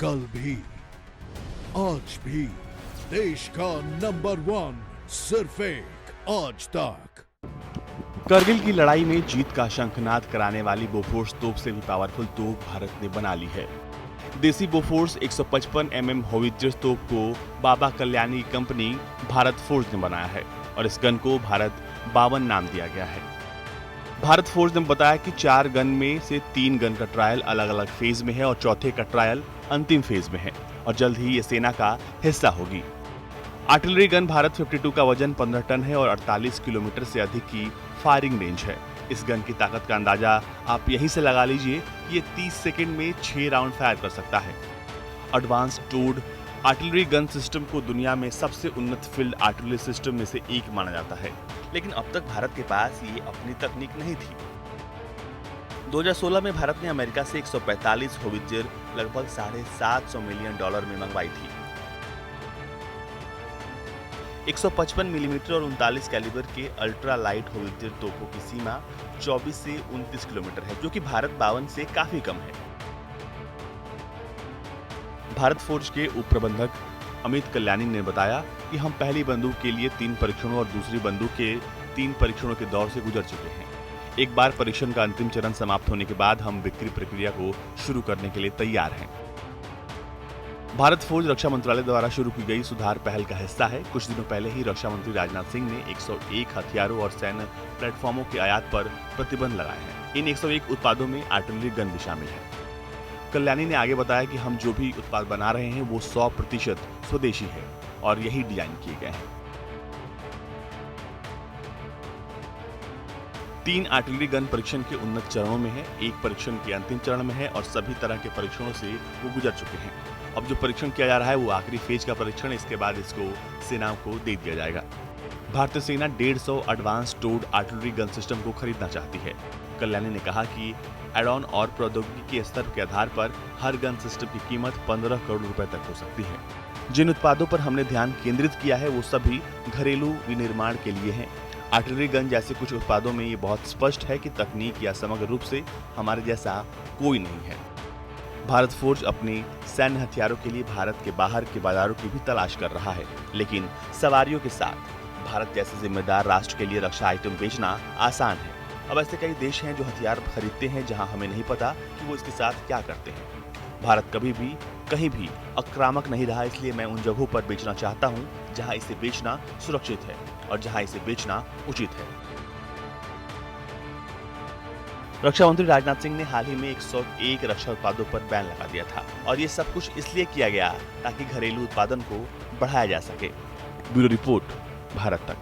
कल भी, आज भी, देश का नंबर 1 सिर्फ एक आज तक। करगिल की लड़ाई में जीत का शंखनाद कराने वाली बोफोर्स तोप से भी पावरफुल तोप भारत ने बना ली है। देसी बोफोर्स 155 mm होवित्जर तोप को बाबा कल्याणी कंपनी भारत फोर्ज ने बनाया है और इस गन को भारत 52 नाम दिया गया है। भारत फोर्ज ने बताया कि 4 गन में से 3 गन का ट्रायल अलग अलग फेज में है और चौथे का ट्रायल अंतिम फेज में है और जल्द ही ये सेना का हिस्सा होगी। आर्टिलरी गन भारत 52 का वजन 15 टन है और 48 किलोमीटर से अधिक की फायरिंग रेंज है। इस गन की ताकत का अंदाजा आप यहीं से लगा लीजिए, ये 30 सेकंड में 6 राउंड फायर कर सकता है। एडवांस टूड आर्टिलरी गन सिस्टम को दुनिया में सबसे उन्नत फील्ड आर्टिलरी सिस्टम में से एक माना जाता है, लेकिन अब तक भारत के पास ये अपनी तकनीक नहीं थी। 2016 में भारत ने अमेरिका से 145 होवित्जर लगभग $750 मिलियन में मंगवाई थी। 155 मिलीमीटर और 39 कैलिबर के अल्ट्रा लाइट होवित्जर तोपों की सीमा 24 से 29 किलोमीटर है, जो कि भारत 52 से काफी कम है। भारत फोर्ज के उप प्रबंधक अमित कल्याणी ने बताया कि हम पहली बंदूक के लिए 3 परीक्षणों और दूसरी बंदूक के 3 परीक्षणों के दौर से गुजर चुके हैं। एक बार परीक्षण का अंतिम चरण समाप्त होने के बाद हम बिक्री प्रक्रिया को शुरू करने के लिए तैयार हैं। भारत फोर्ज रक्षा मंत्रालय द्वारा शुरू की गई सुधार पहल का हिस्सा है। कुछ दिनों पहले ही रक्षा मंत्री राजनाथ सिंह ने 101 हथियारों और सैन्य प्लेटफॉर्मों के आयात पर प्रतिबंध लगाए हैं। इन 101 उत्पादों में आर्टिलरी गन भी शामिल है। कल्याणी ने आगे बताया कि हम जो भी उत्पाद बना रहे हैं वो 100% स्वदेशी है और यही डिजाइन किए गए हैं। 3 आर्टिलरी गन परीक्षण के उन्नत चरणों में है, एक परीक्षण के अंतिम चरण में है और सभी तरह के परीक्षणों से वो गुजर चुके हैं। अब जो परीक्षण किया जा रहा है वो आखिरी फेज का परीक्षण, इसके बाद इसको सेनाओं को दे दिया जाएगा। भारतीय सेना 150 advance towed artillery gun system को खरीदना चाहती है। कल्याणी ने कहा कि एड ऑन और प्रौद्योगिकी के स्तर के आधार पर हर गन सिस्टम की कीमत 15 करोड़ रुपए तक हो सकती है। जिन उत्पादों पर हमने ध्यान केंद्रित किया है वो सभी घरेलू विनिर्माण के लिए हैं। आर्टिलरी गन जैसे कुछ उत्पादों में ये बहुत स्पष्ट है कि तकनीक या समग्र रूप से हमारे जैसा कोई नहीं है। भारत फोर्ज अपने सैन्य हथियारों के लिए भारत के बाहर के बाजारों की भी तलाश कर रहा है, लेकिन सवारियों के साथ भारत जैसे जिम्मेदार राष्ट्र के लिए रक्षा आइटम बेचना आसान है। अब ऐसे कई देश हैं जो हथियार खरीदते हैं जहां हमें नहीं पता कि वो इसके साथ क्या करते हैं। भारत कभी भी कहीं भी आक्रामक नहीं रहा, इसलिए मैं उन जगहों पर बेचना चाहता हूं जहां इसे बेचना सुरक्षित है और जहां इसे बेचना उचित है। रक्षा मंत्री राजनाथ सिंह ने हाल ही में 101 रक्षा उत्पादों पर बैन लगा दिया था और ये सब कुछ इसलिए किया गया ताकि घरेलू उत्पादन को बढ़ाया जा सके। ब्यूरो रिपोर्ट, भारत तक।